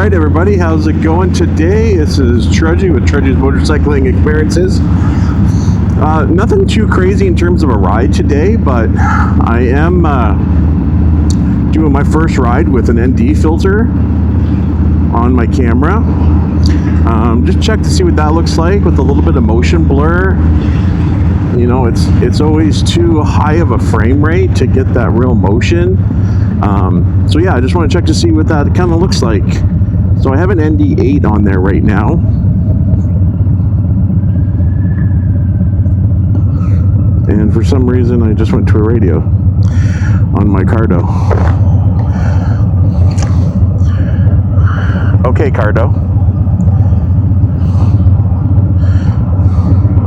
Alright everybody, how's it going today? This is Trudgy with Trudgy's Motorcycling Experiences. Nothing too crazy in terms of a ride today, but I am doing my first ride with an ND filter on my camera. Just check to see what that looks like with a little bit of motion blur. You know, it's always too high of a frame rate to get that real motion. So yeah, I just want to check to see what that kind of looks like. So I have an ND8 on there right now. And for some reason, I just went to a radio on my Cardo. Okay, Cardo.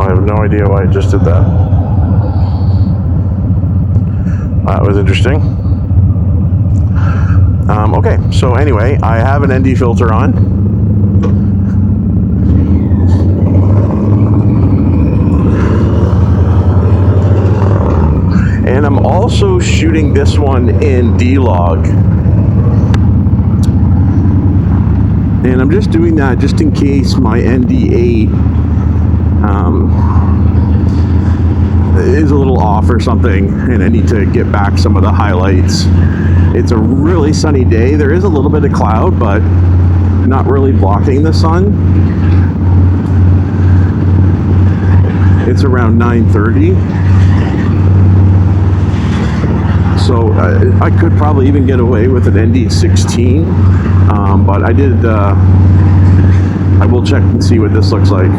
I have no idea why I just did that. That was interesting. Okay, so anyway, I have an ND filter on. And I'm also shooting this one in D-Log. And I'm just doing that just in case my ND8 is a little off or something and I need to get back some of the highlights. It's a really sunny day. There is a little bit of cloud, but not really blocking the sun. It's around 9:30. So I could probably even get away with an ND16, but I will check and see what this looks like.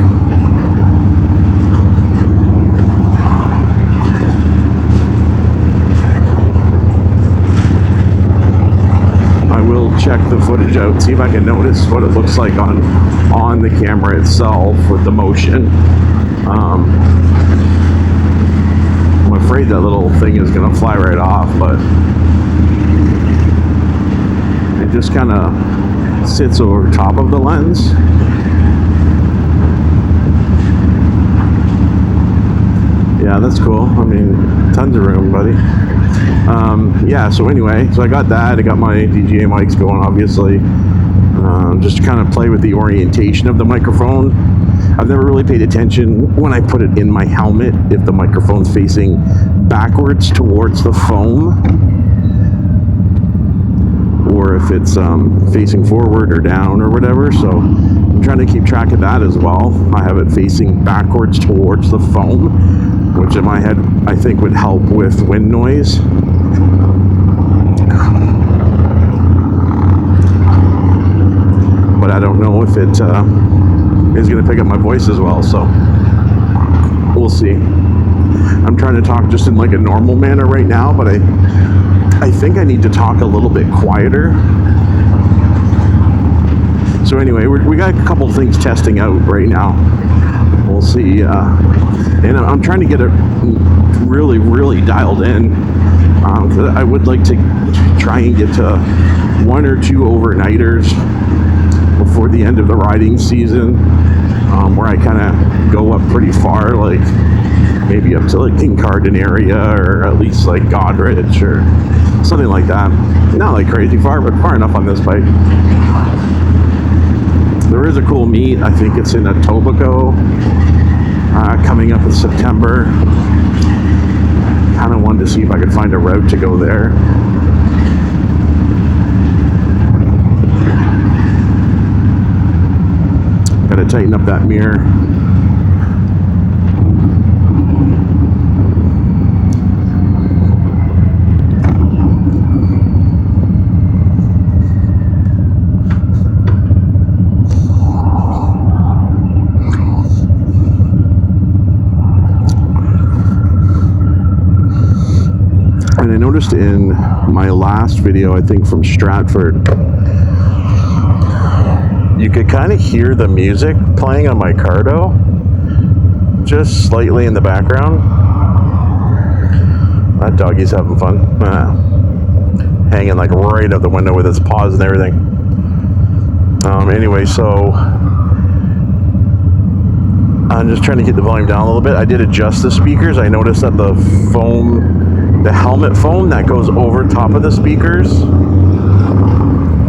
Check the footage out, see if I can notice what it looks like on the camera itself with the motion. I'm afraid that little thing is gonna fly right off, but it just kind of sits over top of the lens. Yeah, that's cool. I mean, tons of room, buddy. Yeah, so anyway, so I got that. I got my DJI mics going, obviously. Just to kind of play with the orientation of the microphone. I've never really paid attention when I put it in my helmet if the microphone's facing backwards towards the foam, or if it's facing forward or down or whatever. So I'm trying to keep track of that as well. I have it facing backwards towards the foam, which in my head I think would help with wind noise. But I don't know if it is going to pick up my voice as well, so we'll see. I'm trying to talk just in like a normal manner right now, but I think I need to talk a little bit quieter. So anyway, we got a couple things testing out right now. We'll see. And I'm trying to get it really, really dialed in. I would like to try and get to 1 or 2 overnighters before the end of the riding season, where I kind of go up pretty far, like maybe up to like Kincardine area, or at least like Godrich or something like that. Not like crazy far, but far enough on this bike. There is a cool meet. I think it's in Etobicoke, coming up in September. Kind of wanted to see if I could find a route to go there. Gotta tighten up that mirror. And I noticed in my last video, I think from Stratford, you could kind of hear the music playing on my Cardo, just slightly in the background. That doggy's having fun. Hanging like right out the window with its paws and everything. Anyway, so I'm just trying to get the volume down a little bit. I did adjust the speakers. I noticed that the foam, the helmet foam that goes over top of the speakers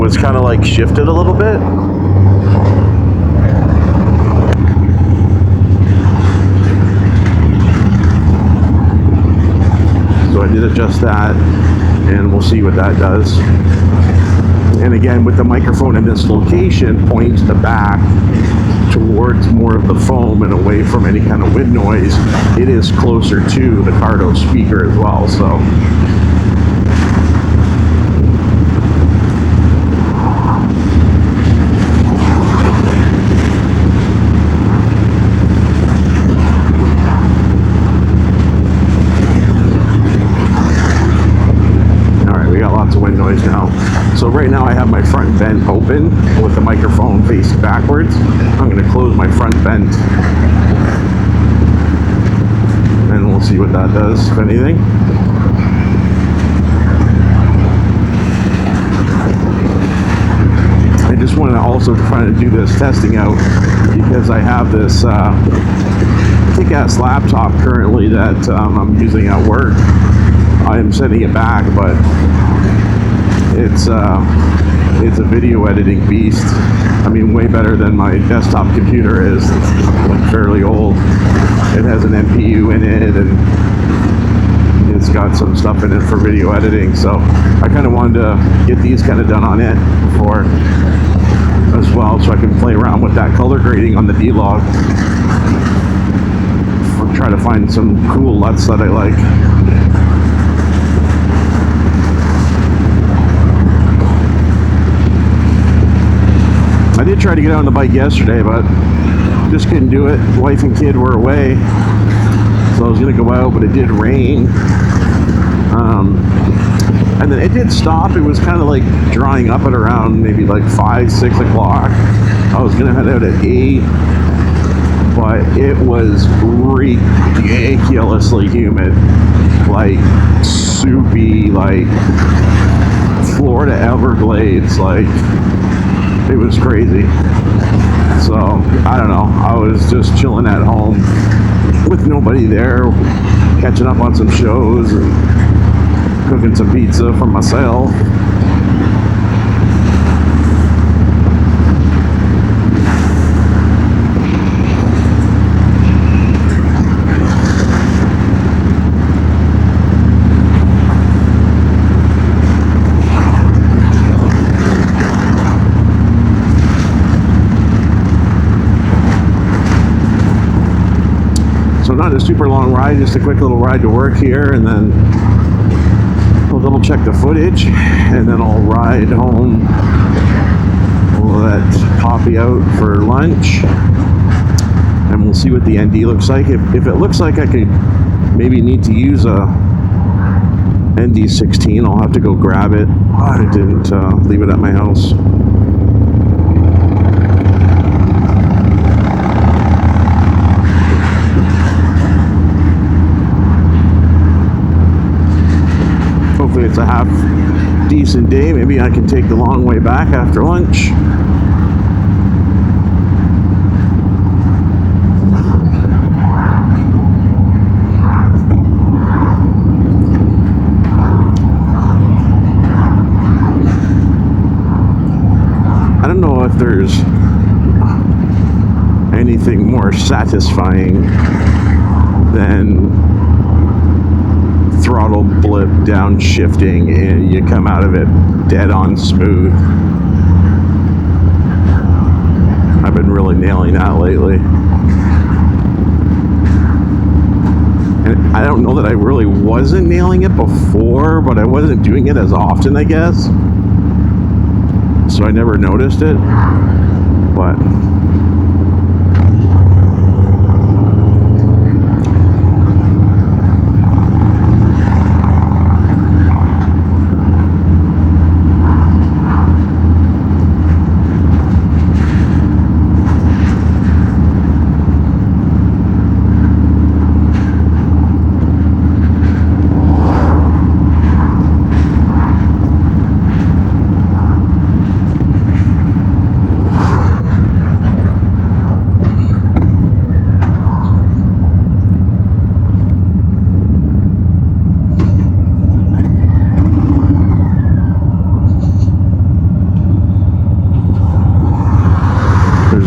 was kind of like shifted a little bit. So I did adjust that, and we'll see what that does. And again, with the microphone in this location, points the back towards more of the foam and away from any kind of wind noise, it is closer to the Cardo speaker as well. So lots of wind noise now. So right now I have my front vent open with the microphone facing backwards. I'm going to close my front vent and we'll see what that does, if anything. I just want to also try to do this testing out because I have this kick-ass laptop currently that I'm using at work. I am sending it back, but it's a video editing beast. I mean, way better than my desktop computer is. It's like fairly old. It has an MPU in it, and it's got some stuff in it for video editing. So I kind of wanted to get these kind of done on it before as well, so I can play around with that color grading on the D-Log. Try to find some cool Luts that I like. I did try to get out on the bike yesterday, but just couldn't do it. Wife and kid were away, so I was going to go out, but it did rain. And then it did stop. It was kind of like drying up at around maybe like 5, 6 o'clock. I was going to head out at 8, but it was ridiculously humid. Like soupy, like Florida Everglades, like it was crazy. So I don't know, I was just chilling at home with nobody there, catching up on some shows and cooking some pizza for myself. So not a super long ride, just a quick little ride to work here, and then I'll double check the footage, and then I'll ride home. We'll let Poppy out for lunch, and we'll see what the ND looks like. If it looks like I could maybe need to use a ND16, I'll have to go grab it. I didn't leave it at my house. Hopefully it's a half decent day. Maybe I can take the long way back after lunch. I don't know if there's anything more satisfying than throttle blip downshifting and you come out of it dead on smooth. I've been really nailing that lately. And I don't know that I really wasn't nailing it before, but I wasn't doing it as often, I guess. So I never noticed it. But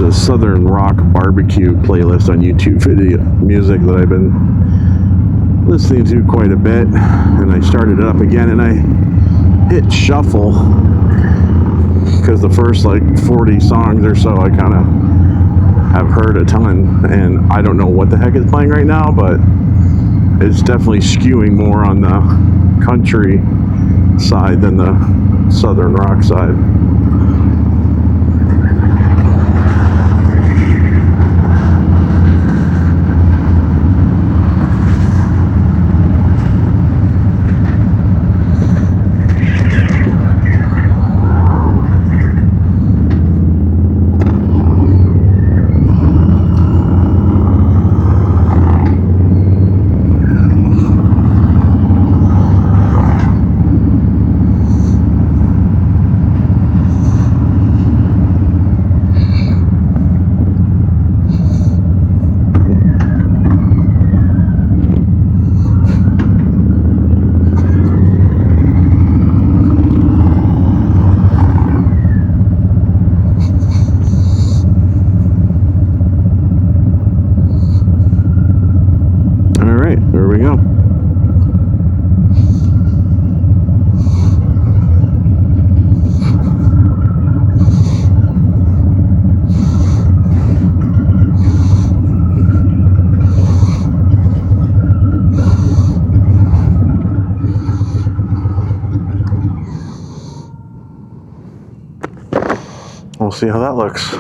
a Southern Rock barbecue playlist on YouTube video music that I've been listening to quite a bit, and I started it up again, and I hit shuffle because the first like 40 songs or so I kind of have heard a ton, and I don't know what the heck is playing right now, but it's definitely skewing more on the country side than the Southern Rock side. There we go. We'll see how that looks.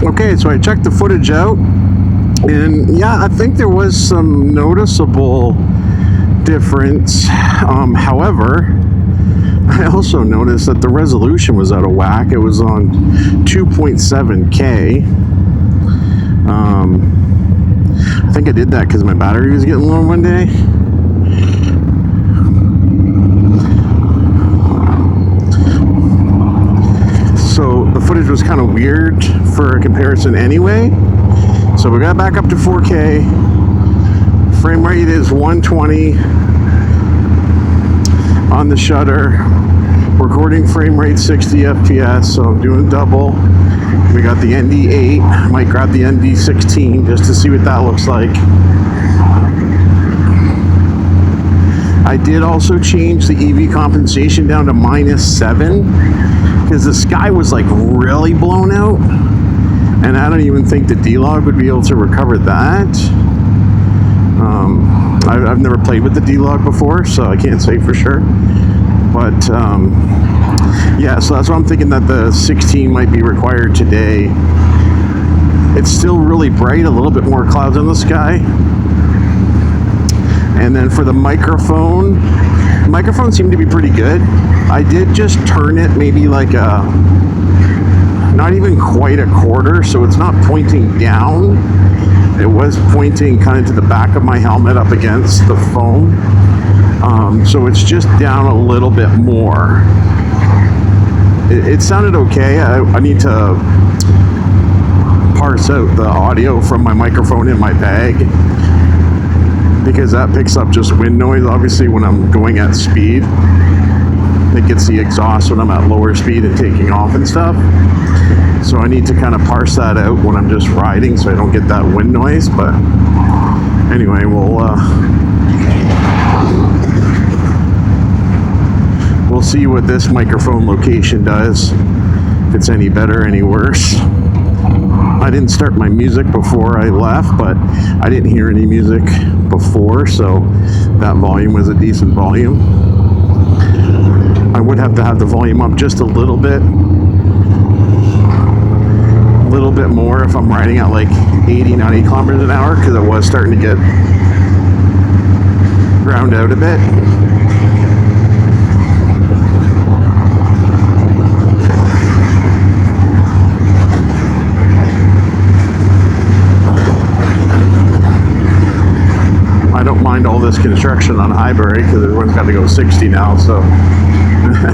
Okay, so I checked the footage out, and yeah, I think there was some noticeable difference. However, I also noticed that the resolution was out of whack. It was on 2.7K. I think I did that because my battery was getting low one day. So the footage was kind of weird for a comparison anyway. So we got back up to 4K. Frame rate is 120 on the shutter. Recording frame rate 60 FPS, so I'm doing double. We got the ND8. I might grab the ND16 just to see what that looks like. I did also change the EV compensation down to -7 because the sky was like really blown out, and I don't even think the D-Log would be able to recover that. I've never played with the D-Log before, so I can't say for sure. But yeah, so that's why I'm thinking that the 16 might be required today. It's still really bright, a little bit more clouds in the sky. And then for the microphone seemed to be pretty good. I did just turn it maybe like not even quite a quarter, so it's not pointing down. It was pointing kind of to the back of my helmet up against the foam. So it's just down a little bit more. It sounded okay. I need to parse out the audio from my microphone in my bag, because that picks up just wind noise, obviously, when I'm going at speed. It gets the exhaust when I'm at lower speed and taking off and stuff. So I need to kind of parse that out when I'm just riding so I don't get that wind noise. But anyway, we'll see what this microphone location does, if it's any better, any worse. I didn't start my music before I left, but I didn't hear any music before, so that volume was a decent volume. I would have to have the volume up just a little bit more if I'm riding at like 80, 90 kilometers an hour, because it was starting to get drowned out a bit. I don't mind all this construction on Highbury because everyone's got to go 60 now, so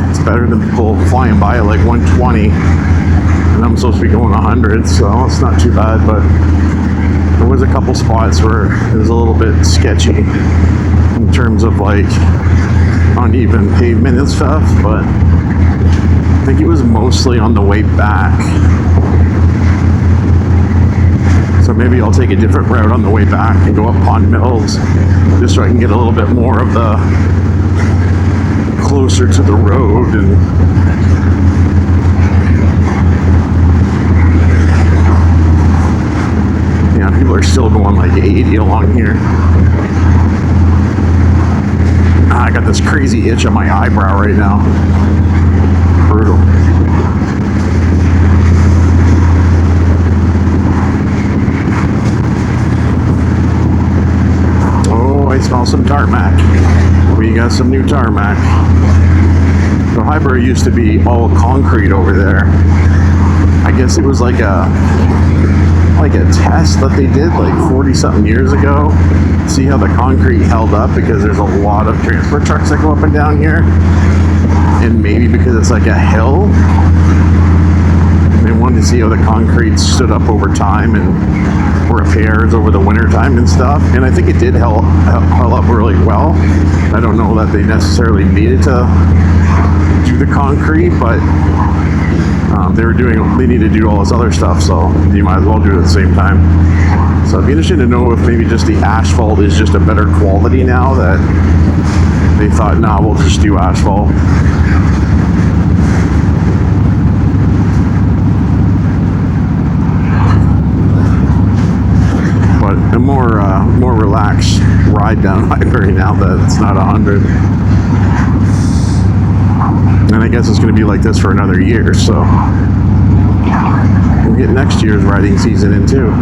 it's better than people flying by at like 120, and I'm supposed to be going 100, so it's not too bad. But there was a couple spots where it was a little bit sketchy in terms of like uneven pavement and stuff, but I think it was mostly on the way back. So maybe I'll take a different route on the way back and go up Pond Mills, just so I can get a little bit more of the closer to the road. And yeah, people are still going like 80 along here. I got this crazy itch on my eyebrow right now. Brutal. I smell some tarmac. We got some new tarmac. So Highbury used to be all concrete over there. I guess it was like a test that they did like 40 something years ago. See how the concrete held up, because there's a lot of transport trucks that go up and down here. And maybe because it's like a hill, they wanted to see how the concrete stood up over time and repairs over the winter time and stuff. And I think it did hold up really well. I don't know that they necessarily needed to do the concrete, but they need to do all this other stuff, so you might as well do it at the same time. So it'd be interesting to know if maybe just the asphalt is just a better quality now, that they thought, nah, we'll just do asphalt. But a more relaxed ride down Highbury now that it's not 100. And I guess it's going to be like this for another year, so we'll get next year's riding season in too.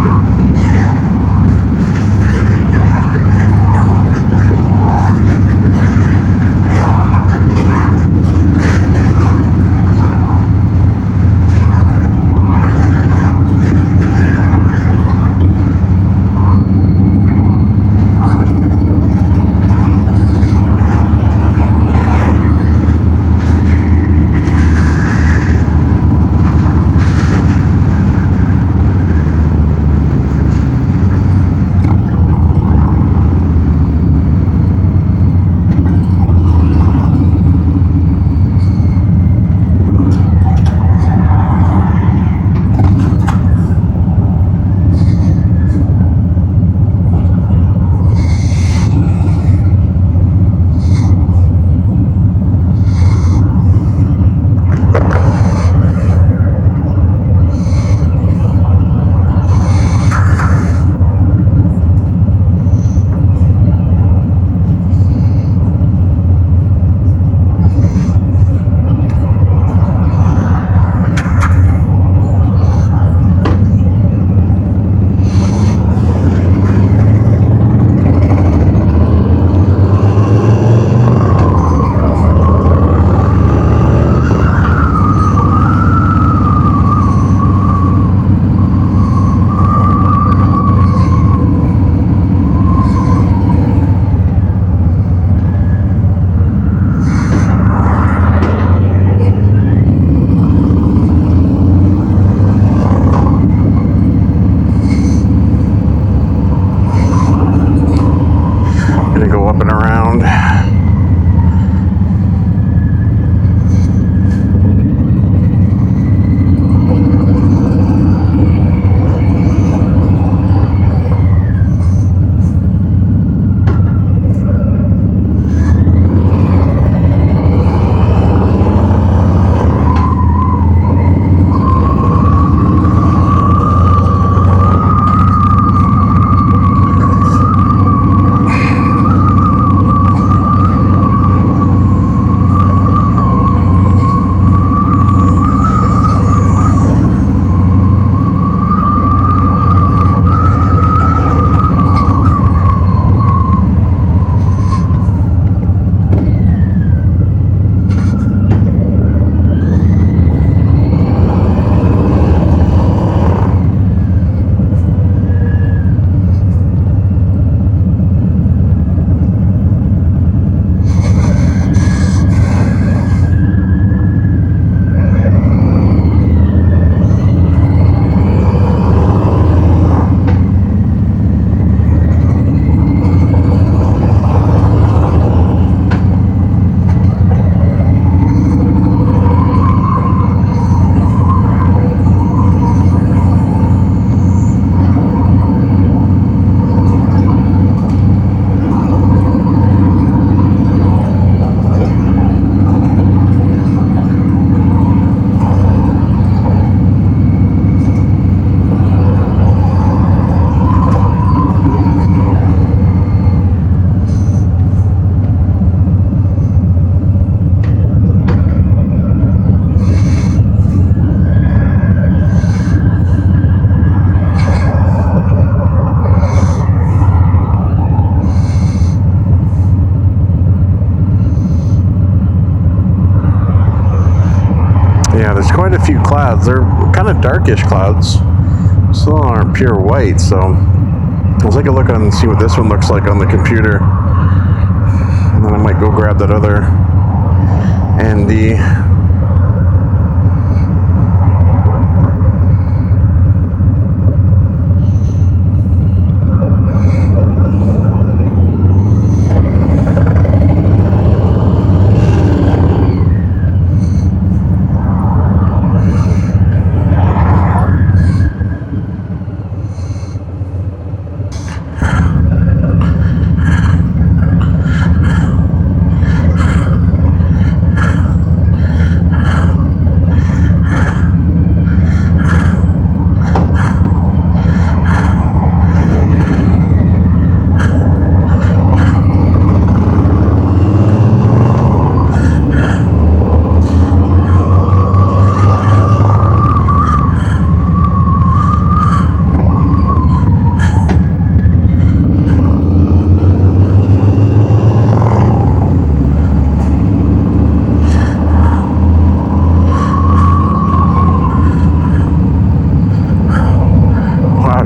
a few clouds. They're kind of darkish clouds. Still aren't pure white, so I'll take a look on and see what this one looks like on the computer. And then I might go grab that other ND.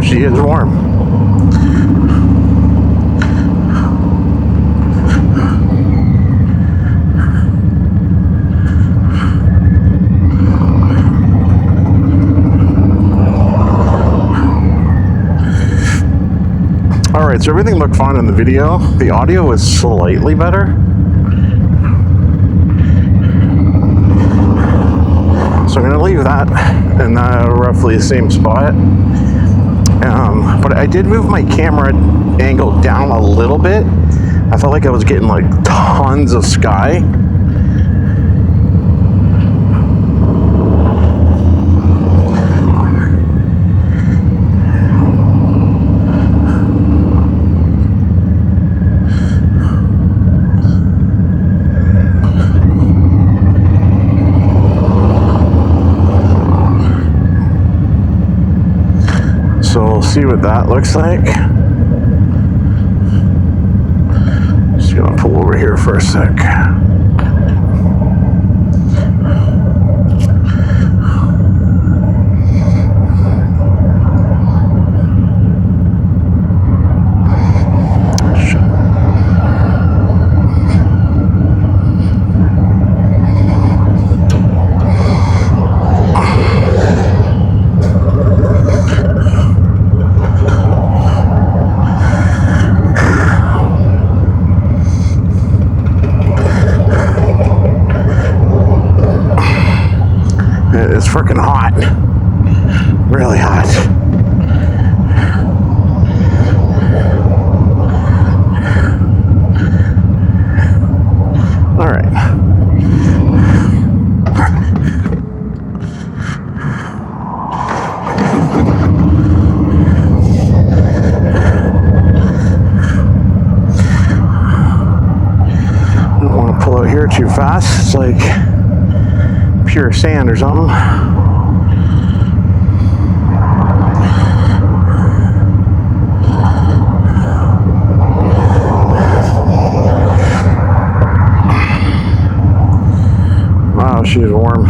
She is warm. Alright, so everything looked fine in the video. The audio was slightly better. So I'm going to leave that in roughly the same spot. But I did move my camera angle down a little bit. I felt like I was getting like tons of sky. So we'll see what that looks like. Just gonna pull over here for a sec. It's freaking hot. Really hot. All right. I don't want to pull out here too fast. It's like pure sand or something. Wow, she's warm.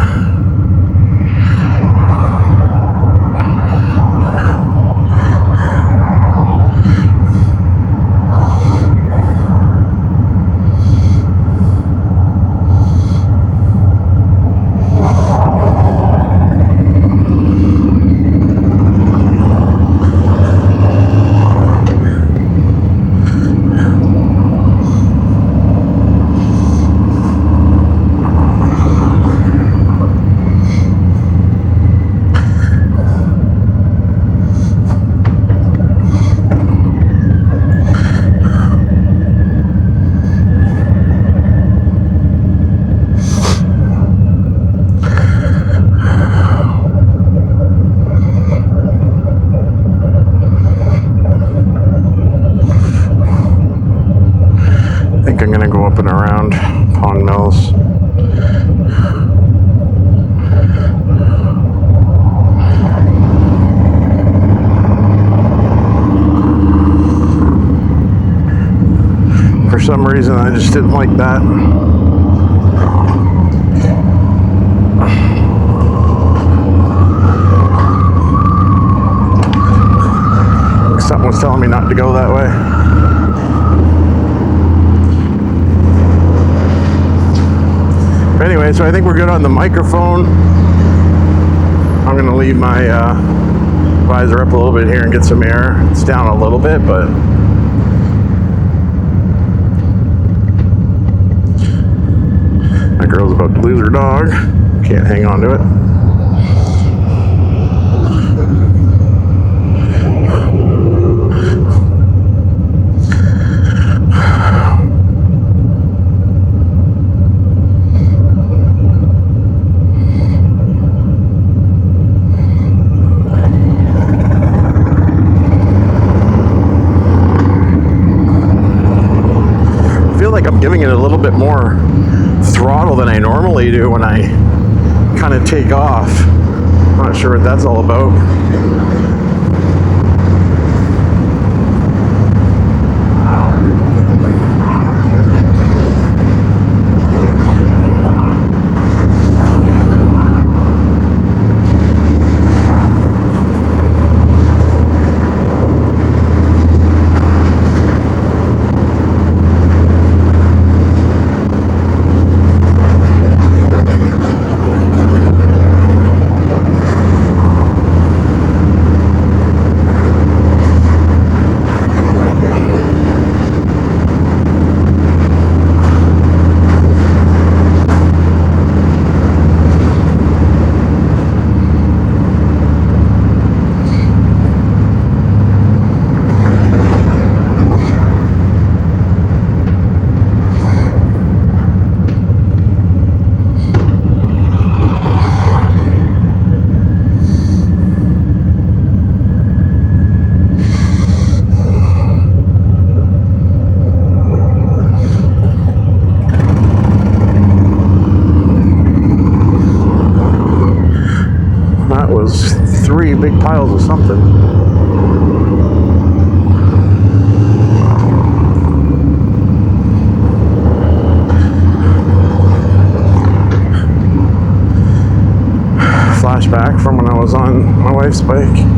I'm gonna go up and around Pond Mills. For some reason, I just didn't like that. telling me not to go that way. But anyway, so I think we're good on the microphone. I'm going to leave my visor up a little bit here and get some air. It's down a little bit, but my girl's about to lose her dog. Can't hang on to it. Giving it a little bit more throttle than I normally do when I kind of take off. Not sure what that's all about. Was 3 big piles of something. Flashback from when I was on my wife's bike.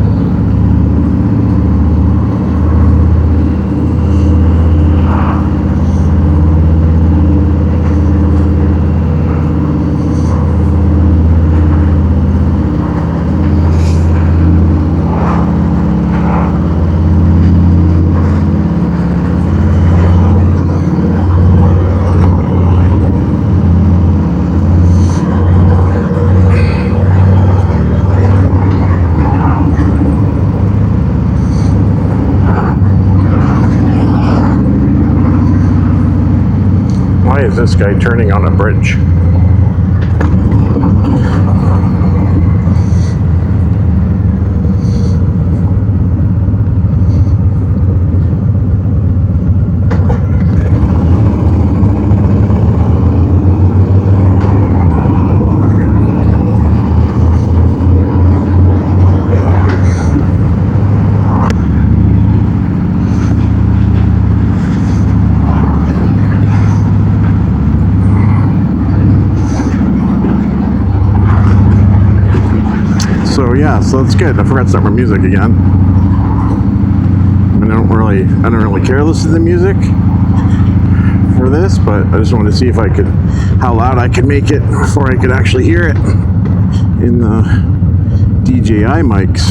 Why is this guy turning on a bridge? So that's good. I forgot to start my music again. I don't really care to listen to the music for this, but I just wanted to see if I could, how loud I could make it before I could actually hear it in the DJI mics.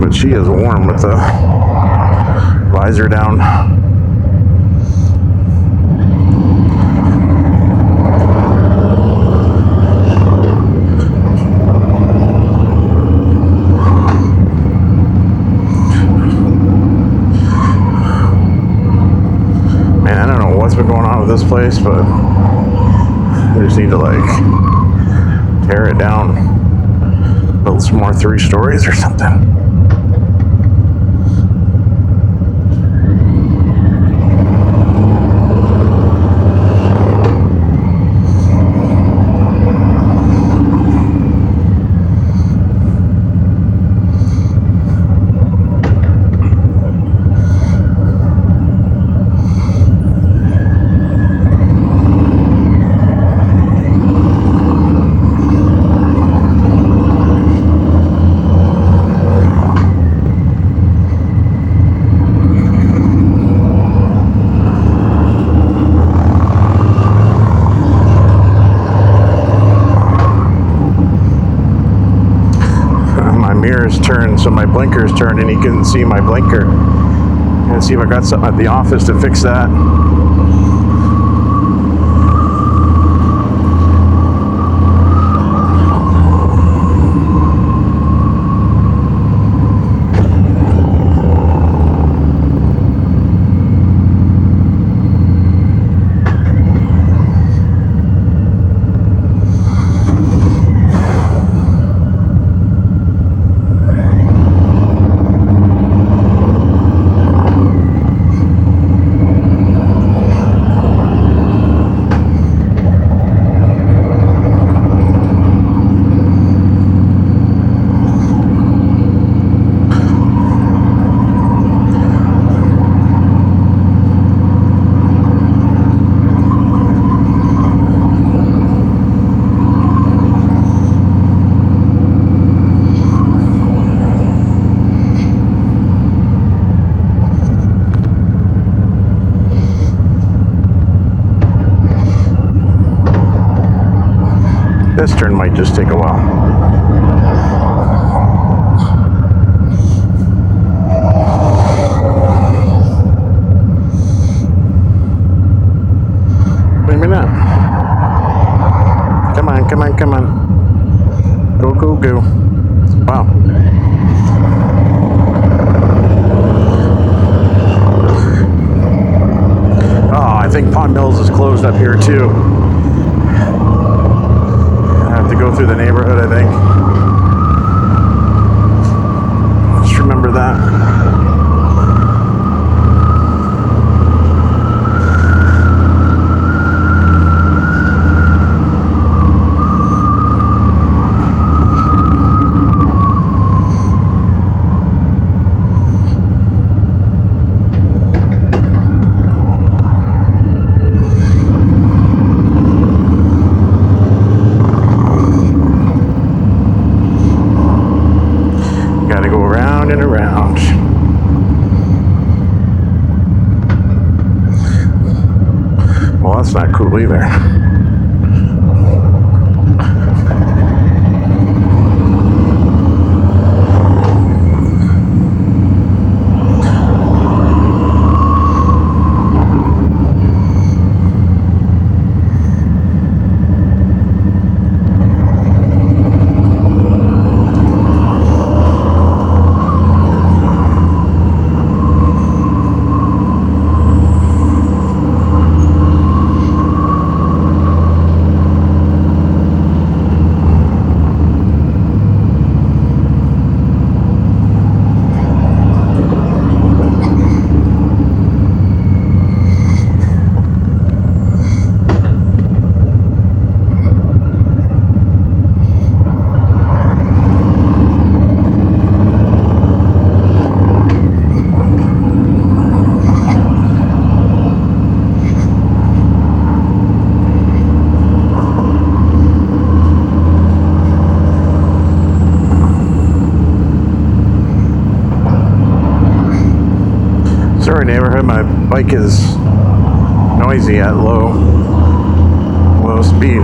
But she is warm with the visor down. This place, but I just need to like tear it down, build some more 3 stories or something. mirrors turned, so my blinker's turned, and he couldn't see my blinker. I'm gonna see if I got something at the office to fix that. This turn might just take a while. Maybe not. Come on, come on, come on. Go, go, go. Wow. Oh, I think Pond Mills is closed up here too. To go through the neighborhood, I think. Just remember that. Gotta go around and around. Well, that's not cool either. Sorry, neighborhood, my bike is noisy at low speed.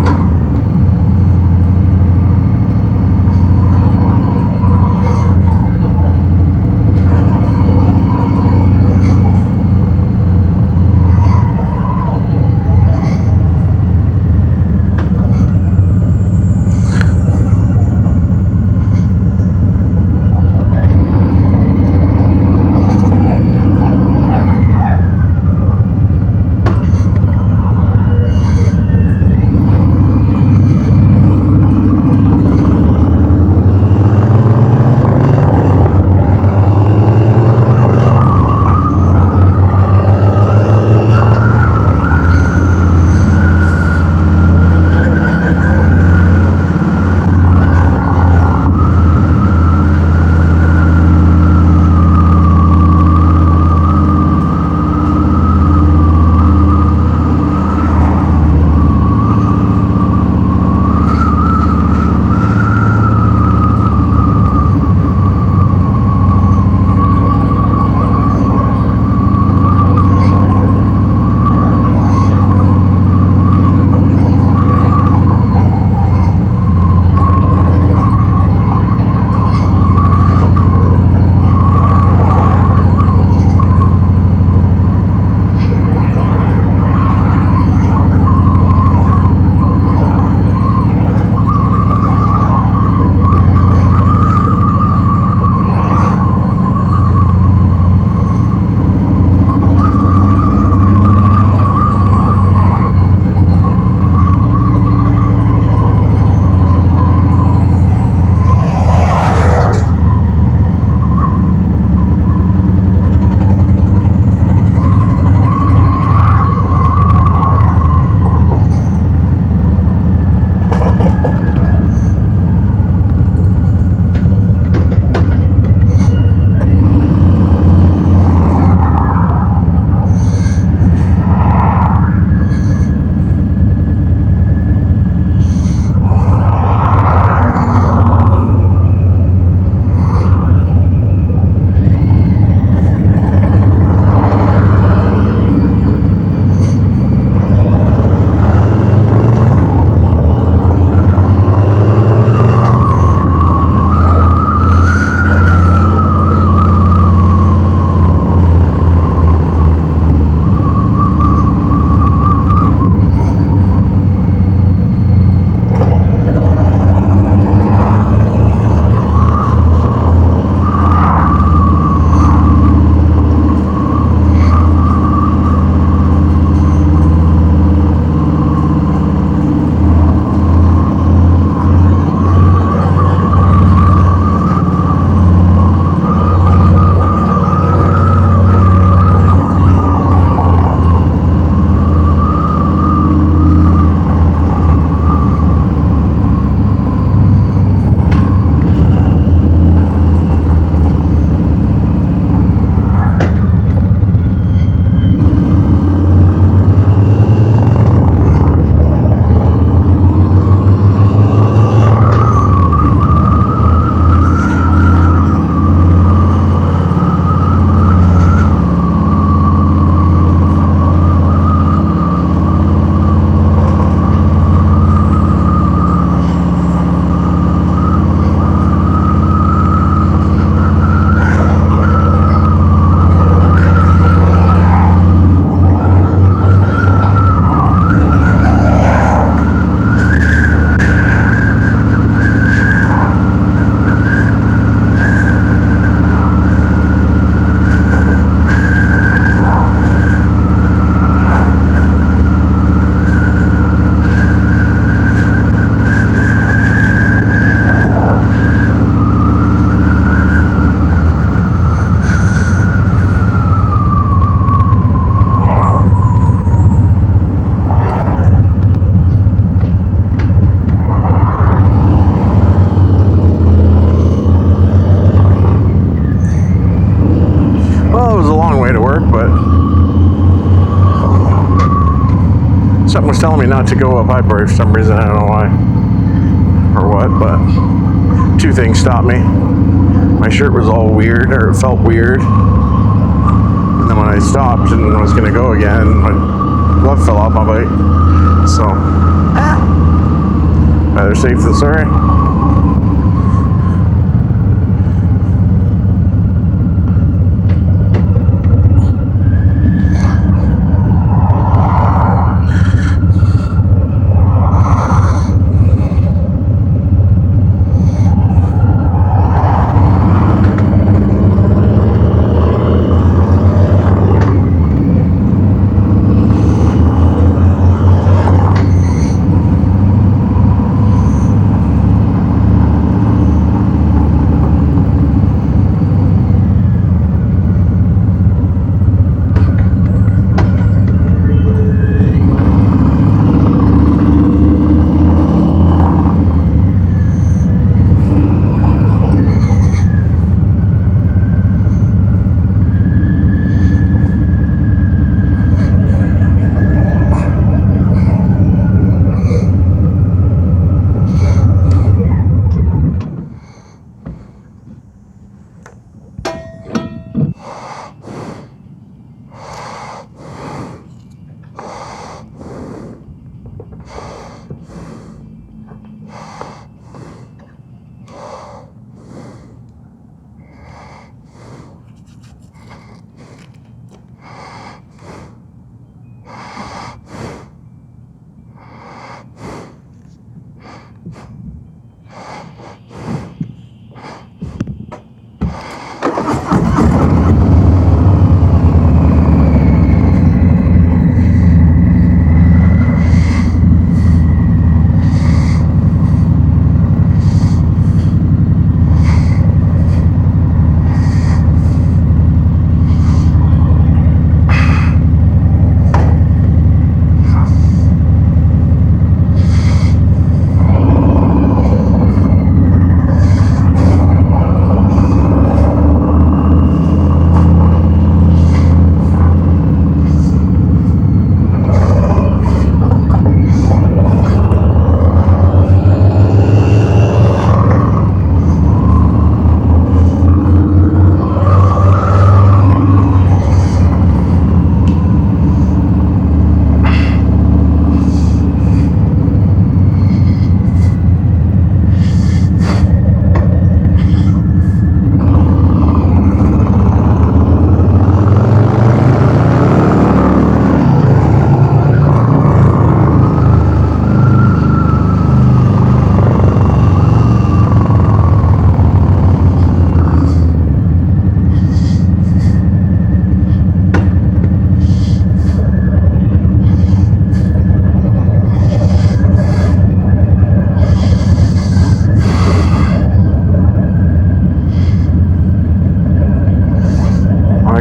was telling me not to go up high for some reason. I don't know why or what, but two things stopped me. My shirt was all weird, or it felt weird. And then when I stopped and I was going to go again, my glove fell off my bike. So, better safe than sorry.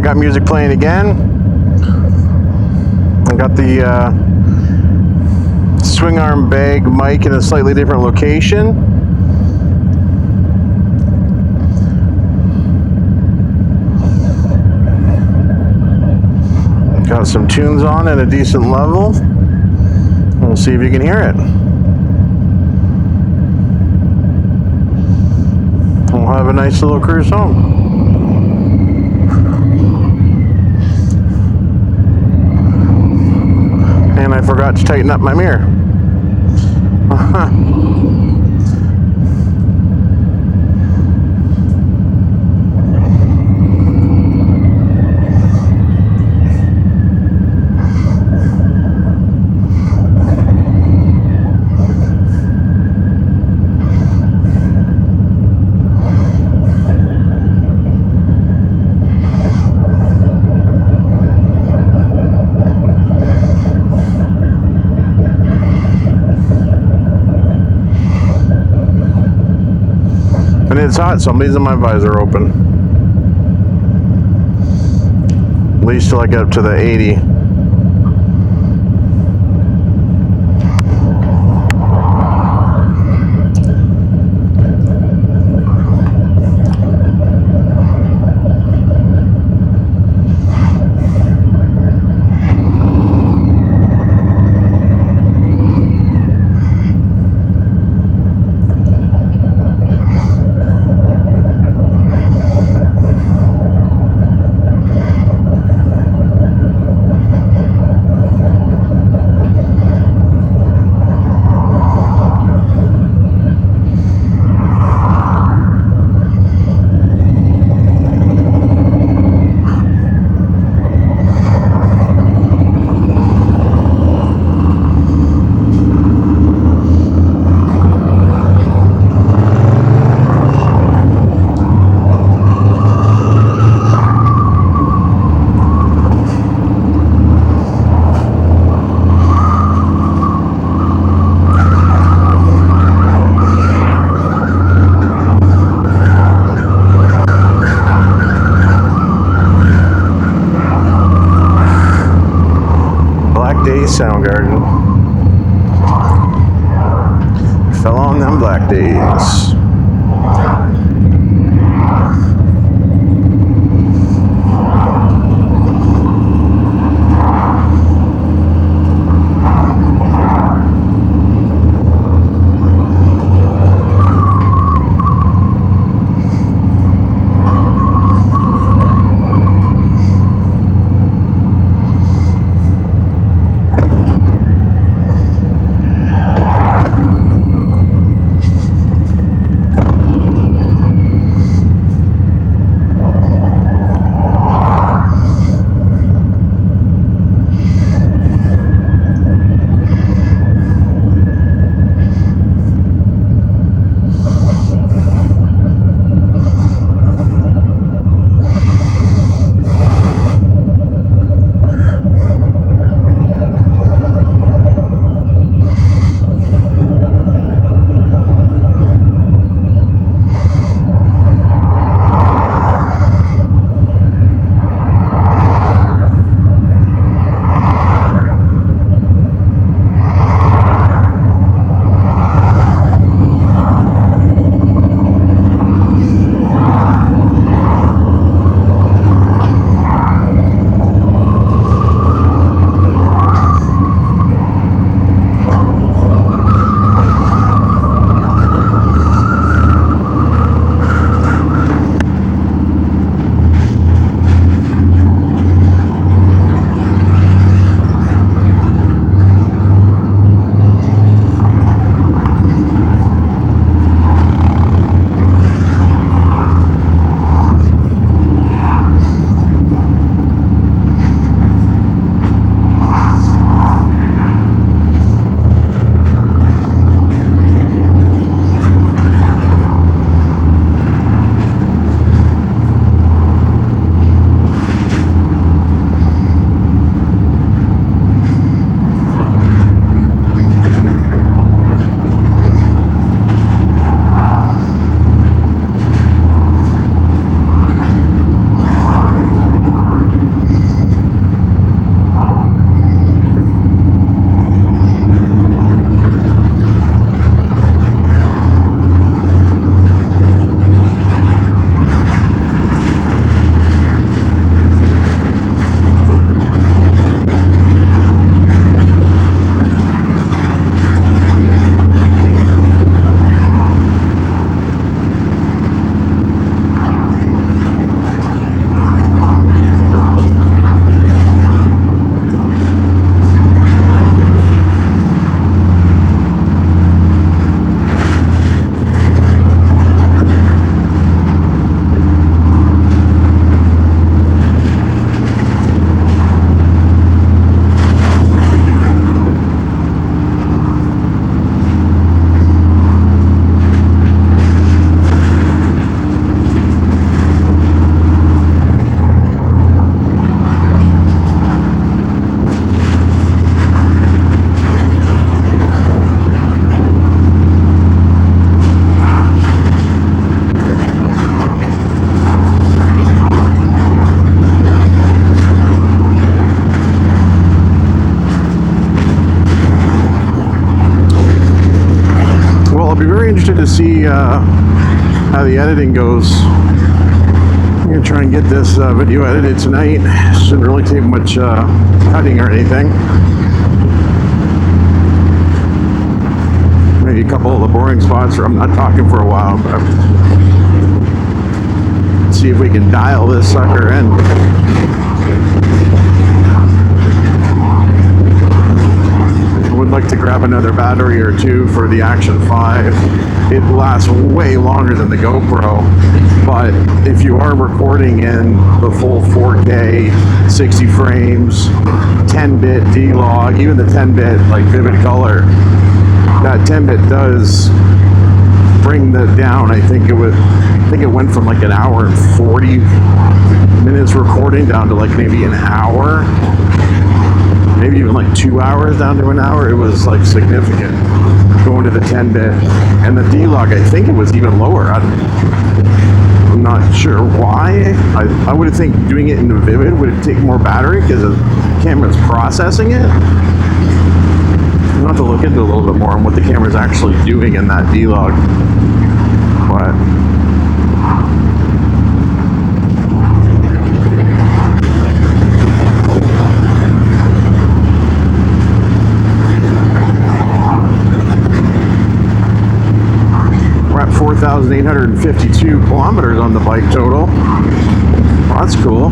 Got music playing again. I got the swing arm bag mic in a slightly different location. Got some tunes on at a decent level. We'll see if you can hear it. We'll have a nice little cruise home. And I forgot to tighten up my mirror. And it's hot, so I'm leaving my visor open. At least till I get up to the 80. Soundgarden. Fell on them black days. Interested to see how the editing goes. I'm gonna try and get this video edited tonight. Shouldn't really take much cutting or anything. Maybe a couple of the boring spots where I'm not talking for a while, but let's see if we can dial this sucker in. Would like to grab another battery or two for the Action 5. It lasts way longer than the GoPro, but if you are recording in the full 4K, 60 frames, 10-bit D-Log, even the 10-bit like vivid color, that 10-bit does bring that down. I think it went from like an hour and 40 minutes recording down to like maybe an hour. Maybe even like 2 hours down to an hour. It was like significant going to the 10-bit. And the D-Log, I think it was even lower. I'm not sure why. I would think doing it in the Vivid would take more battery because the camera's processing it. I'll have to look into a little bit more on what the camera's actually doing in that vlog. But we're at 4,852 kilometers on the bike total. Well, that's cool.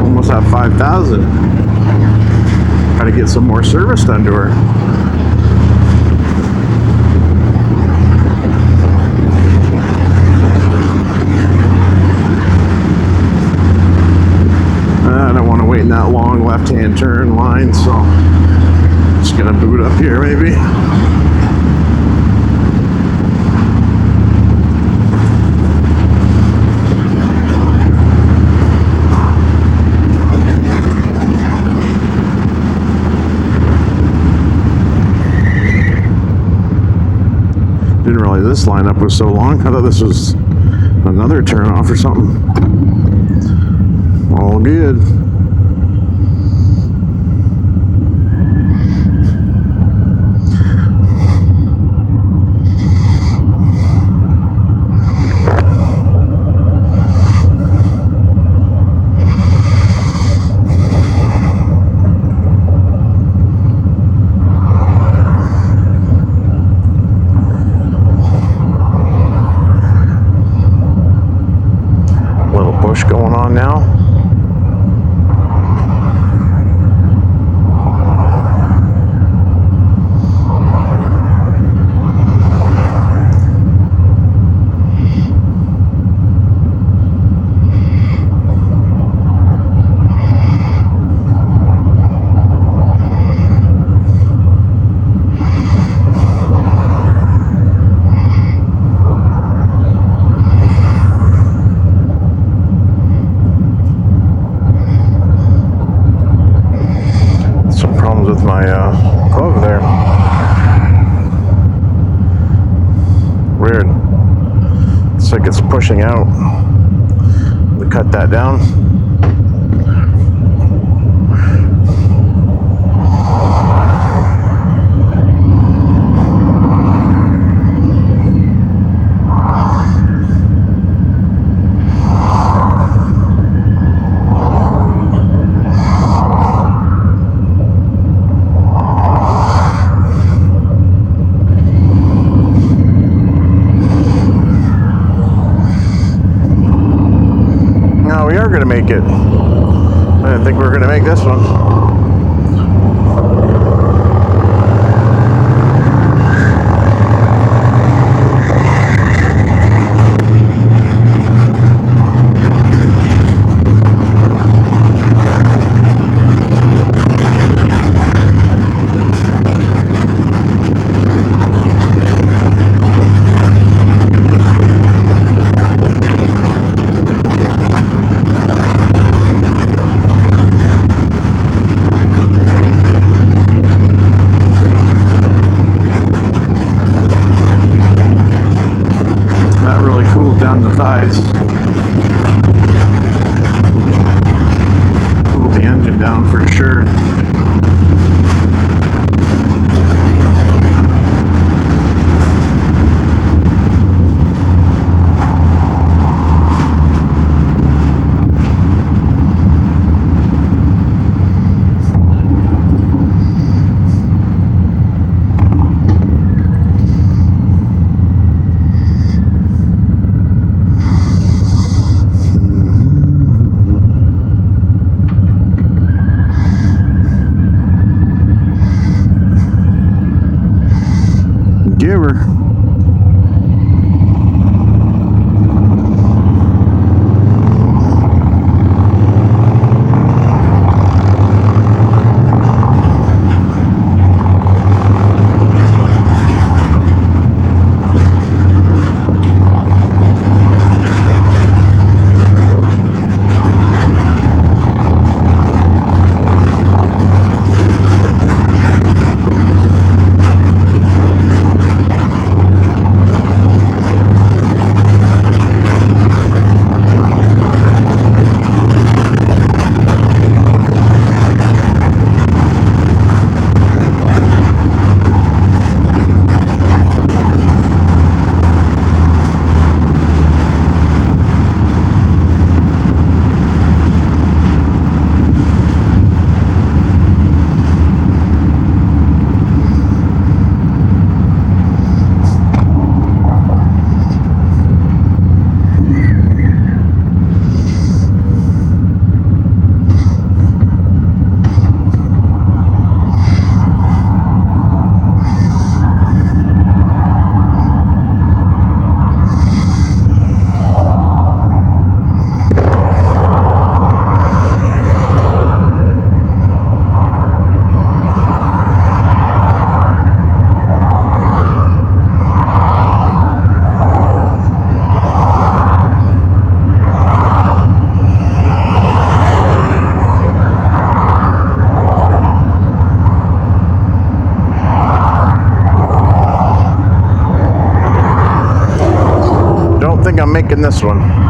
Almost at 5,000. Got to get some more service done to her. I don't want to wait in that long left-hand turn line, so I'm just gonna boot up here maybe. Didn't realize this lineup was so long. I thought this was another turn off or something. All good. Going on now. With my glove there. Weird. It's like it's pushing out. We cut that down. We are going to make it. I didn't think we were going to make this one. Down the thighs. Cool the engine down for sure. Give her. liking this one.